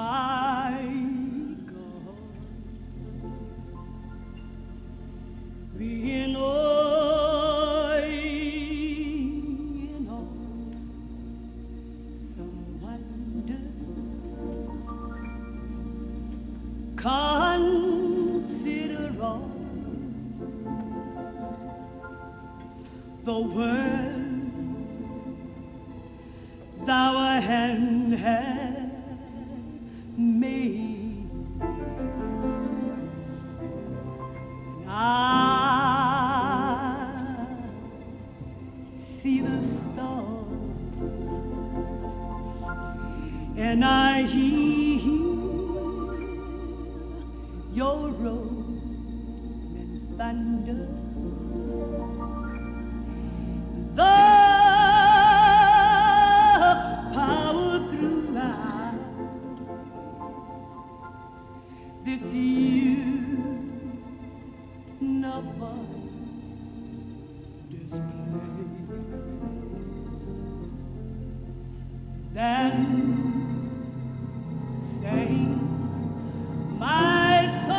my God, being in awesome wonder, consider all the world thou hand hast made. I see the stars and I hear your rolling thunder. The power throughout this universe display. Then sang my soul,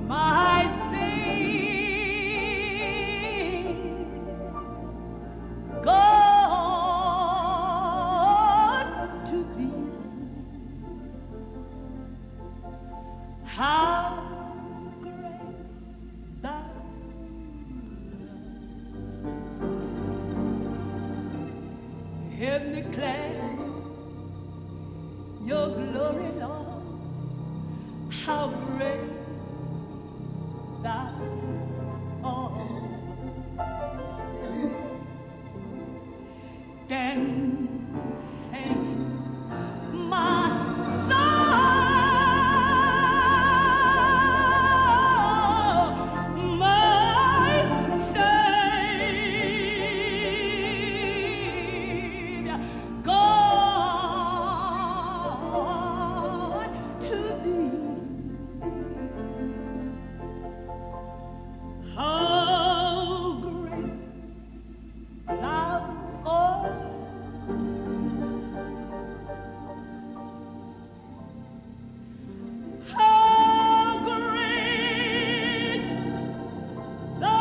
my sing, God to thee. How great thy love, heavenly clad, your glory, Lord, how great thou art. Then sang my soul, my Savior, God to thee. How great thou art. How great thou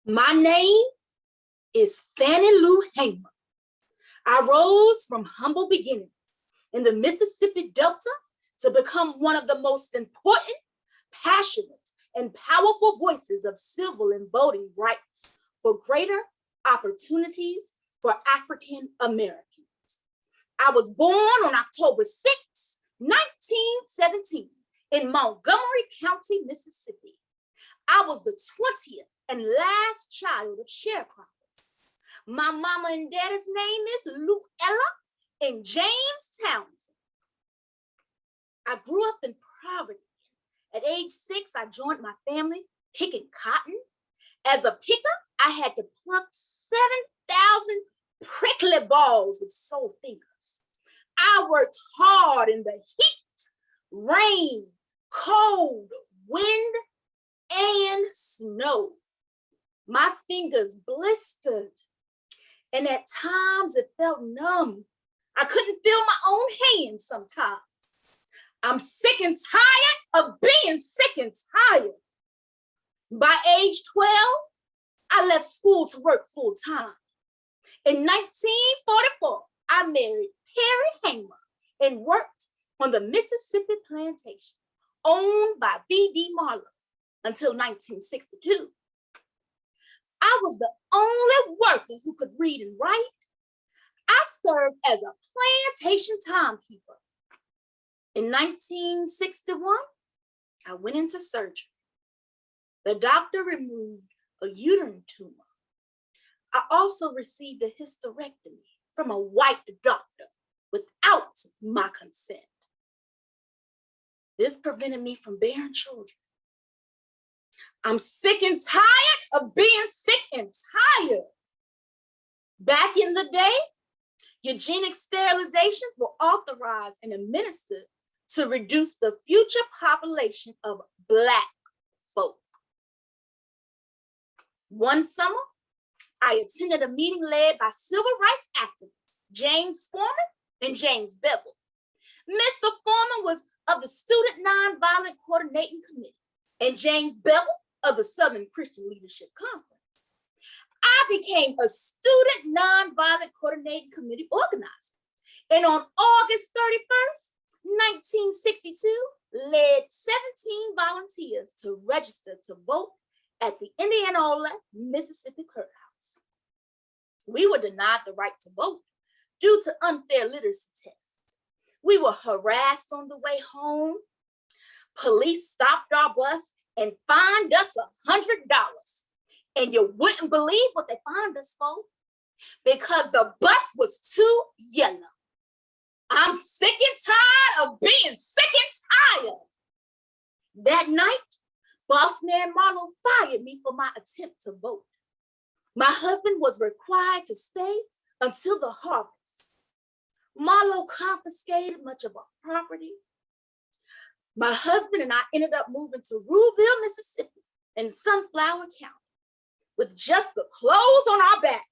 My name is Fannie Lou Hamer. I rose from humble beginnings in the Mississippi Delta to become one of the most important, passionate, and powerful voices of civil and voting rights for greater opportunities for African Americans. I was born on October 6, 1917 in Montgomery County, Mississippi. I was the 20th and last child of sharecroppers. My mama and daddy's name is Luella and James Townsend. I grew up in poverty. At age 6, I joined my family picking cotton. As a picker, I had to pluck 7,000 prickly balls with sore fingers. I worked hard in the heat, rain, cold, wind, and snow. My fingers blistered, and at times it felt numb. I couldn't feel my own hands sometimes. I'm sick and tired of being sick and tired. By age 12, I left school to work full time. In 1944, I married Perry Hamer and worked on the Mississippi plantation owned by B.D. Marlowe until 1962. I was the only worker who could read and write. I served as a plantation timekeeper. In 1961, I went into surgery. The doctor removed a uterine tumor. I also received a hysterectomy from a white doctor without my consent. This prevented me from bearing children. I'm sick and tired of being sick and tired. Back in the day, eugenic sterilizations were authorized and administered to reduce the future population of Black folk. One summer, I attended a meeting led by civil rights activists James Foreman and James Bevel. Mr. Foreman was of the Student Nonviolent Coordinating Committee and James Bevel of the Southern Christian Leadership Conference. I became a Student Nonviolent Coordinating Committee organizer, and on August 31st, 1962, led 17 volunteers to register to vote at the Indianola, Mississippi courthouse. We were denied the right to vote due to unfair literacy tests. We were harassed on the way home. Police stopped our bus and fined us $100. And you wouldn't believe what they fined us for, because the bus was too yellow. I'm sick and tired of being sick and tired. That night, Boss Man Marlowe fired me for my attempt to vote. My husband was required to stay until the harvest. Marlowe confiscated much of our property. My husband and I ended up moving to Ruleville, Mississippi, in Sunflower County, with just the clothes on our backs.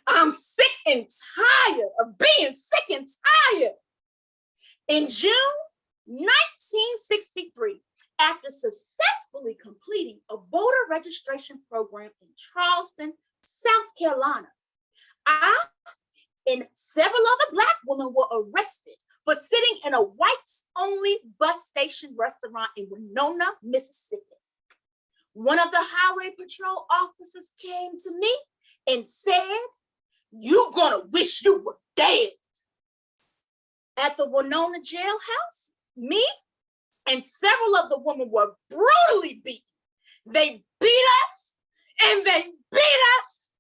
I'm sick and tired of being sick and tired. In June 1963, after successfully completing a voter registration program in Charleston, South Carolina, I and several other Black women were arrested for sitting in a whites-only bus station restaurant in Winona, Mississippi. One of the highway patrol officers came to me and said, "You're gonna wish you were dead." At the Winona jailhouse, me and several of the women were brutally beaten. They beat us and they beat us.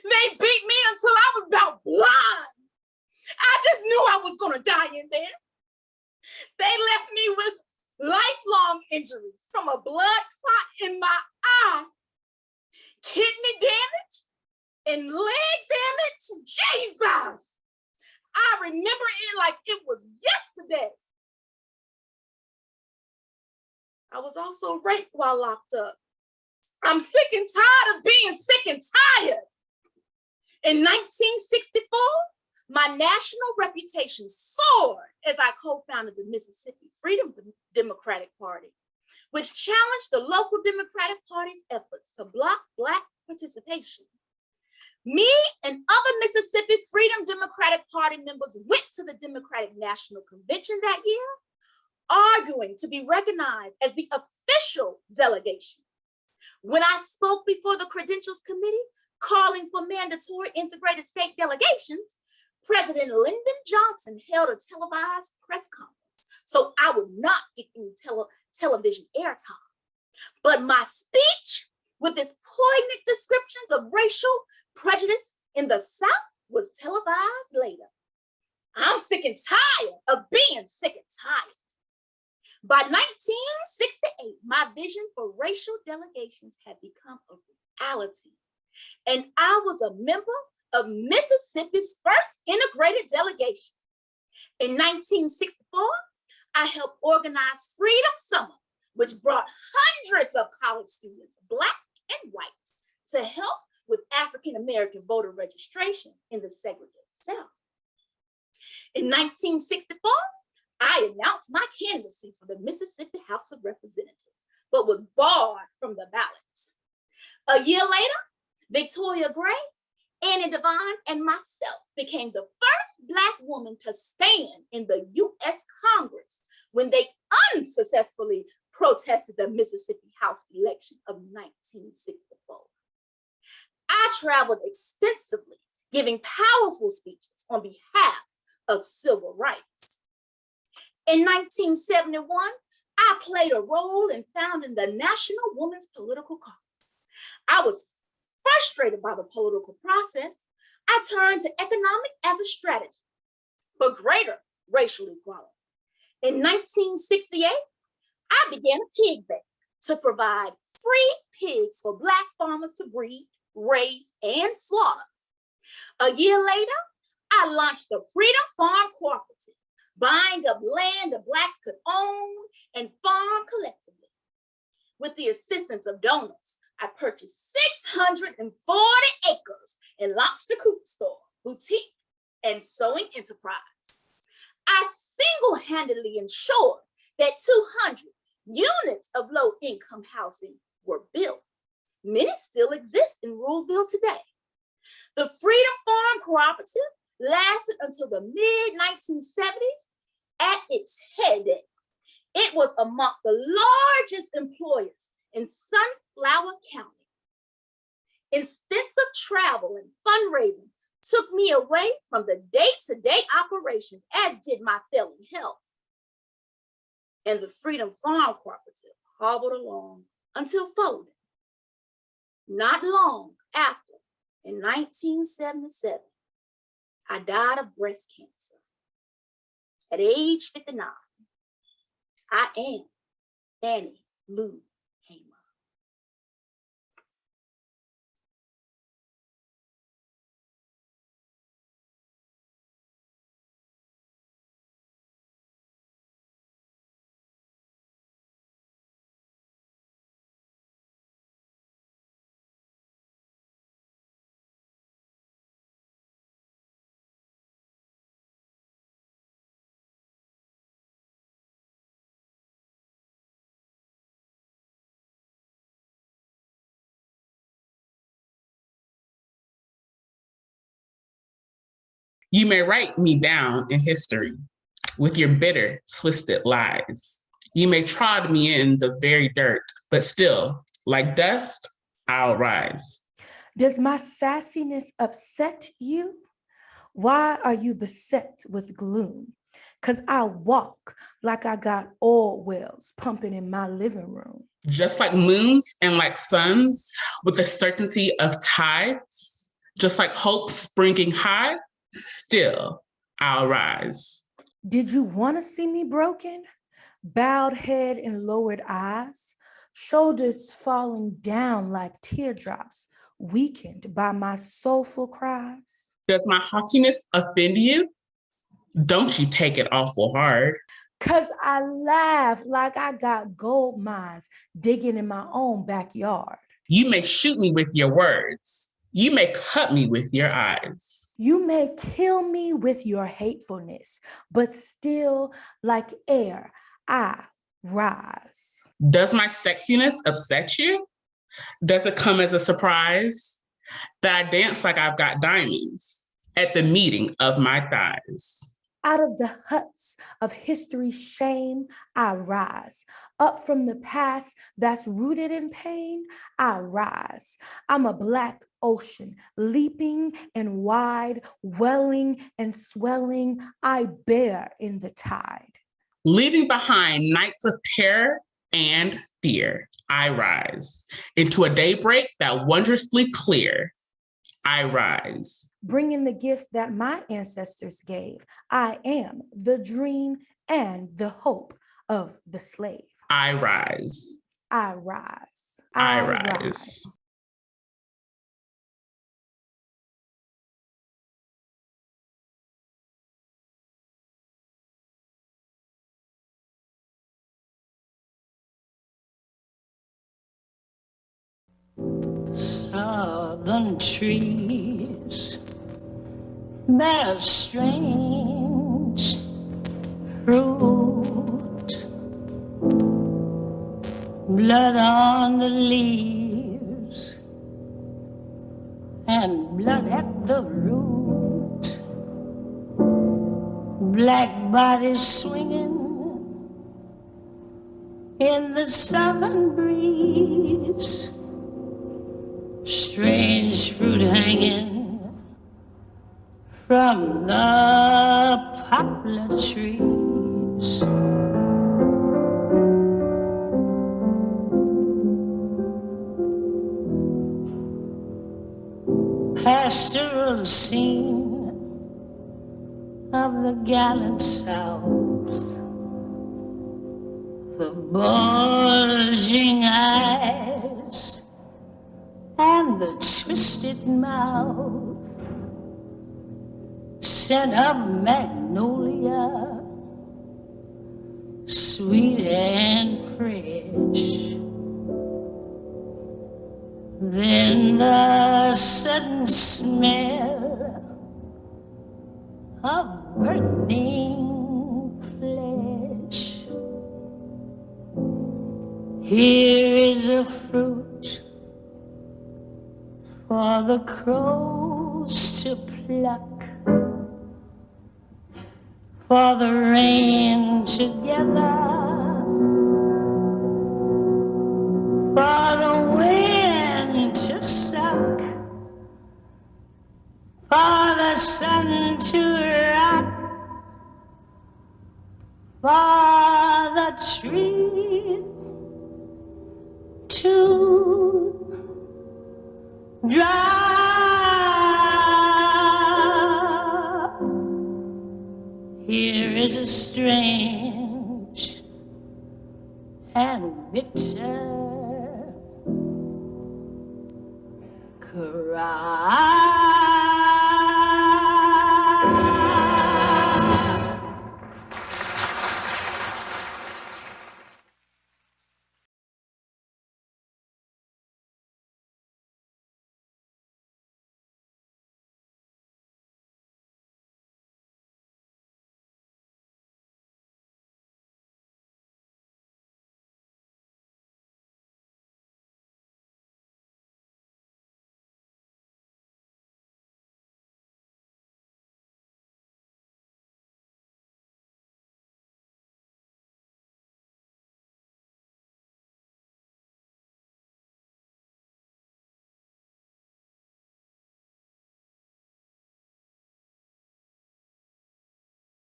They beat me until I was about blind. I just knew I was gonna die in there. They left me with lifelong injuries from a blood clot in my eye, kidney damage, and leg damage. Jesus! I remember it like it was yesterday. I was also raped while locked up. I'm sick and tired of being sick and tired. In 1964, my national reputation soared as I co-founded the Mississippi Freedom Democratic Party, which challenged the local Democratic Party's efforts to block Black participation. Me and other Mississippi Freedom Democratic Party members went to the Democratic National Convention that year, arguing to be recognized as the official delegation. When I spoke before the Credentials Committee, calling for mandatory integrated state delegations, President Lyndon Johnson held a televised press conference, so I would not get any television airtime. But my speech, with its poignant descriptions of racial prejudice in the South, was televised later. I'm sick and tired of being sick and tired. By 1968, my vision for racial delegations had become a reality, and I was a member of Mississippi's first integrated delegation. In 1964, I helped organize Freedom Summer, which brought hundreds of college students, Black and white, to help with African-American voter registration in the segregated South. In 1964, I announced my candidacy for the Mississippi House of Representatives, but was barred from the ballot. A year later, Victoria Gray Annie Devine and myself became the first Black woman to stand in the U.S. Congress when they unsuccessfully protested the Mississippi House election of 1964. I traveled extensively, giving powerful speeches on behalf of civil rights. In 1971, I played a role in founding the National Women's Political Caucus. I was frustrated by the political process. I turned to economics as a strategy for greater racial equality. In 1968, I began a pig bank to provide free pigs for Black farmers to breed, raise, and slaughter. A year later, I launched the Freedom Farm Cooperative, buying up land that Blacks could own and farm collectively. With the assistance of donors, I purchased 640 acres and launched a coupe store, boutique, and sewing enterprise. I single-handedly ensured that 200 units of low-income housing were built. Many still exist in Ruleville today. The Freedom Farm Cooperative lasted until the mid-1970s. At its heyday, it was among the largest employers in Sunflower County. Extensive travel and fundraising took me away from the day-to-day operations, as did my failing health. And the Freedom Farm Cooperative hobbled along until folding. Not long after, in 1977, I died of breast cancer. At age 59, I am Annie Lou Hamer. You may write me down in history with your bitter, twisted lies. You may trod me in the very dirt, but still, like dust, I'll rise. Does my sassiness upset you? Why are you beset with gloom? 'Cause I walk like I got oil wells pumping in my living room. Just like moons and like suns, with the certainty of tides, just like hope springing high, still I'll rise. Did you want to see me broken? Bowed head and lowered eyes, shoulders falling down like teardrops, weakened by my soulful cries. Does my haughtiness offend you? Don't you take it awful hard. 'Cause I laugh like I got gold mines digging in my own backyard. You may shoot me with your words. You may cut me with your eyes. You may kill me with your hatefulness, but still, like air, I rise. Does my sexiness upset you? Does it come as a surprise that I dance like I've got diamonds at the meeting of my thighs? Out of the huts of history's shame, I rise. Up from the past that's rooted in pain, I rise. I'm a Black ocean, leaping and wide, welling and swelling, I bear in the tide. Leaving behind nights of terror and fear, I rise. Into a daybreak that wondrously clear, I rise. Bringing the gifts that my ancestors gave, I am the dream and the hope of the slave. I rise. I rise. I rise. Southern trees bear strange fruit, blood on the leaves and blood at the root. Black bodies swinging in the southern breeze. Strange fruit hanging from the poplar trees. Pastoral scene of the gallant South, the bulging eyes and the twisted mouth, scent of magnolia, sweet and fresh. Then the sudden smell of burning flesh. Here is a fruit for the crows to pluck, for the rain to gather, for the wind to suck, for the sun to rock, for the tree to drop. Here is a strange and bitter cry.